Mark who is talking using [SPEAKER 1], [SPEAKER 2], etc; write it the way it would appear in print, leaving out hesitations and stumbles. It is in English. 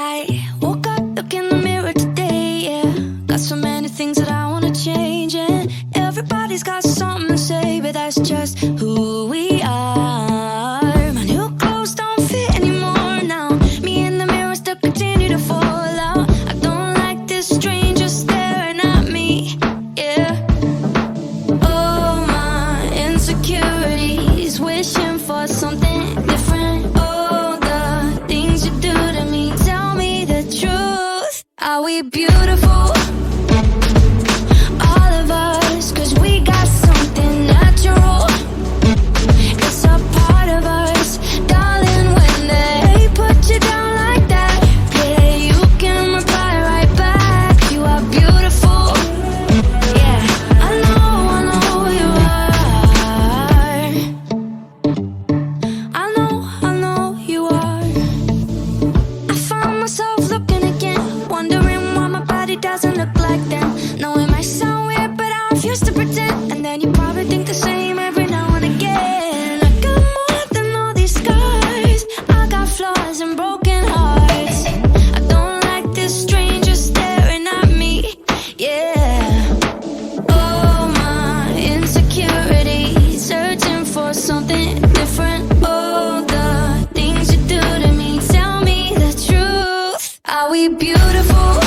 [SPEAKER 1] I woke up, look in the mirror today, yeah. Got so many things that I wanna change, and everybody's got something to say, but that's just who we are. My new clothes don't fit anymore now. Me in the mirror still continue to fall out. I don't like this stranger staring at me, yeah. Oh, my insecurities, wishing for something different. Oh, the things you do to me, tell me the truth. Are we beautiful? All of us, 'cause we got something natural. It's a part of us, darling, when they put you down like that. Yeah, you can reply right back. You are beautiful. Yeah, I know you are. I know you are. I find myself looking again, wondering why my body doesn't look like them. No, it might sound weird, but I refuse to pretend. And then you probably think the same every now and again. I got more than all these scars. I got flaws and broken hearts. I don't like this stranger staring at me, yeah. Oh, my insecurities, searching for something different. Oh, the things you do to me, tell me the truth. Are we beautiful?